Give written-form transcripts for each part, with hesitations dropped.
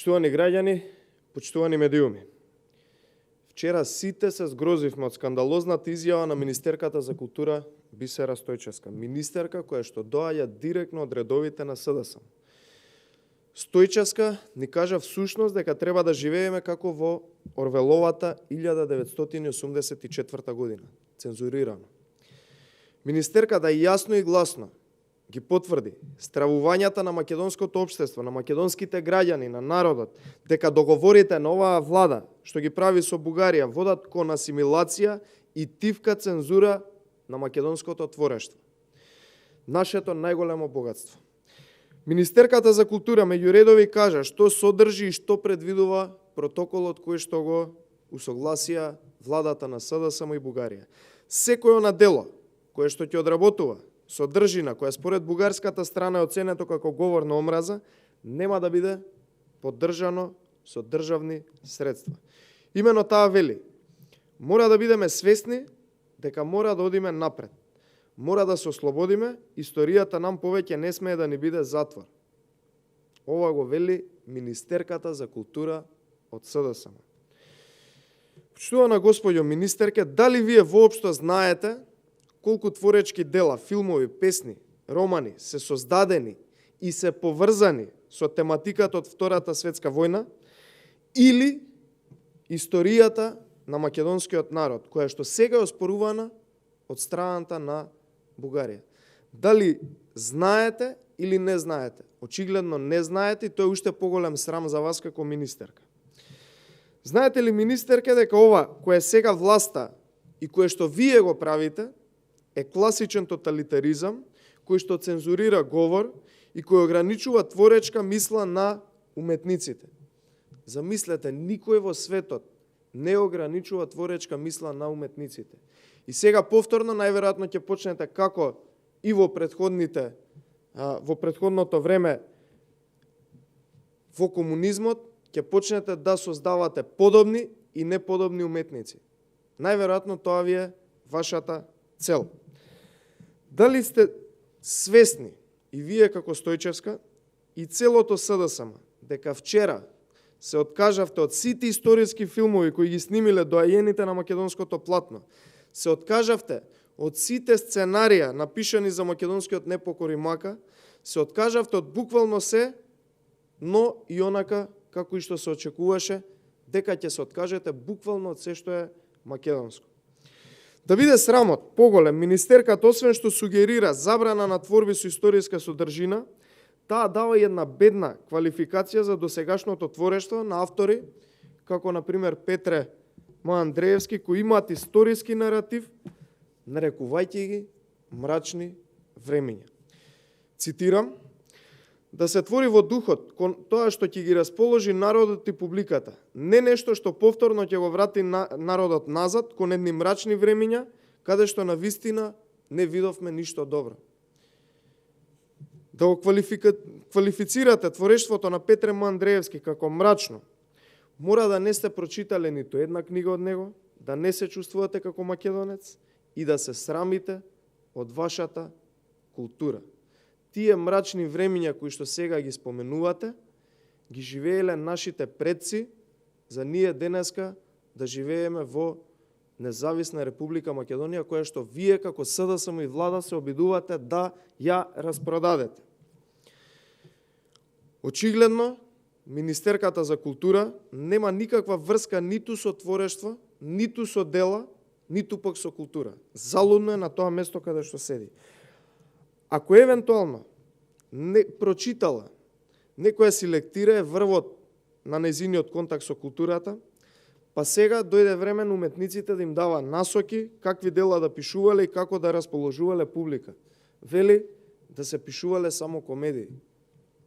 Почитувани граѓани, почитувани медиуми. Вчера сите се згрозивме од скандалозната изјава на министерката за култура Бисера Стојчевска. Министерка која што доаѓа директно од редовите на СДСМ. Стојчевска ни кажа всушност дека треба да живееме како во Орвеловата 1984 година. Цензурирано. Министерката јасно и гласно ги потврди стравувањата на македонското општество, на македонските граѓани, на народот, дека договорите на оваа влада, што ги прави со Бугарија, водат кон асимилација и тивка цензура на македонското творештво. Нашето најголемо богатство. Министерката за култура меѓу редови кажа што содржи и што предвидува протоколот кој што го усогласија владата на СДСМ и Бугарија. Секој она дело кое што ќе одработува содржина која според бугарската страна е оценето како говор на омраза, нема да биде поддржано со државни средства. Имено таа вели, мора да бидеме свесни дека мора да одиме напред. Мора да се ослободиме, историјата нам повеќе не смее да ни биде затвор. Ова го вели министерката за култура од СДСМ. Почитувана господјо министерке, дали вие воопшто знаете колку творечки дела, филмови, песни, романи се создадени и се поврзани со тематиката од Втората светска војна или историјата на македонскиот народ, која што сега е оспорувана од страната на Бугарија. Дали знаете или не знаете? Очигледно не знаете и тоа е уште поголем срам за вас како министерка. Знаете ли, министерке, дека ова кој е сега власта и кое што вие го правите е класичен тоталитаризам кој што цензурира говор и кој ограничува творечка мисла на уметниците. Замислете, никој во светот не ограничува творечка мисла на уметниците. И сега повторно најверојатно ќе почнете како и во претходното време во комунизмот ќе почнете да создавате подобни и неподобни уметници. Најверојатно тоа ви е вашата цел. Дали сте свесни и вие како Стојчевска и целото СДСМ дека вчера се откажавте од сите историски филмови кои ги снимиле доајените на македонското платно, се откажавте од сите сценарија напишани за македонскиот непокор и мака, се откажавте од буквално се, но и онака како и што се очекуваше дека ќе се откажете буквално од се што е македонско. Да биде срамот поголем, министерката освен што сугерира забрана на творби со историска содржина, таа дава една бедна квалификација за досегашното творештво на автори, како например Петре Андреевски, кои имаат историски наратив, нарекувајќи ги мрачни времиња. Цитирам, да се твори во духот кон тоа што ќе ги расположи народот и публиката, не нешто што повторно ќе го врати народот назад кон едни мрачни времиња, каде што на вистина не видовме ништо добро. Да го квалифицирате творештвото на Петре Андреевски како мрачно, мора да не сте прочитале ниту една книга од него, да не се чувствувате како македонец и да се срамите од вашата култура. Тие мрачни времиња кои што сега ги споменувате, ги живееле нашите предци, за ние денеска да живееме во независна Република Македонија, која што вие како СДСМ и влада се обидувате да ја распродадете. Очигледно, министерката за култура нема никаква врска ниту со творештво, ниту со дела, ниту пак со култура. Залудно е на тоа место каде што седи. Ако евентуално не прочитала, некоја си лектира врвот на нејзиниот контакт со културата, па сега дојде време на уметниците да им дава насоки какви дела да пишувале и како да расположувале публика. Вели да се пишувале само комедии.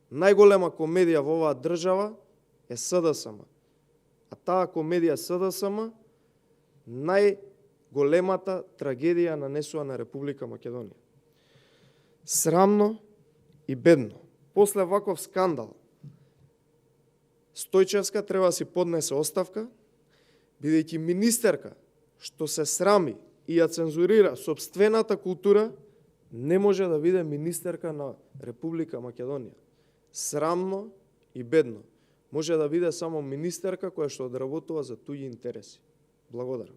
Најголема комедија во оваа држава е СДСМ. А таа комедија СДСМ најголемата трагедија нанесува на Република Македонија. Срамно и бедно. После ваков скандал, Стојчевска треба да си поднесе оставка, бидејќи министерка што се срами и ја цензурира сопствената култура, не може да биде министерка на Република Македонија. Срамно и бедно. може да биде само министерка која што одработува за туѓи интереси. Благодарам.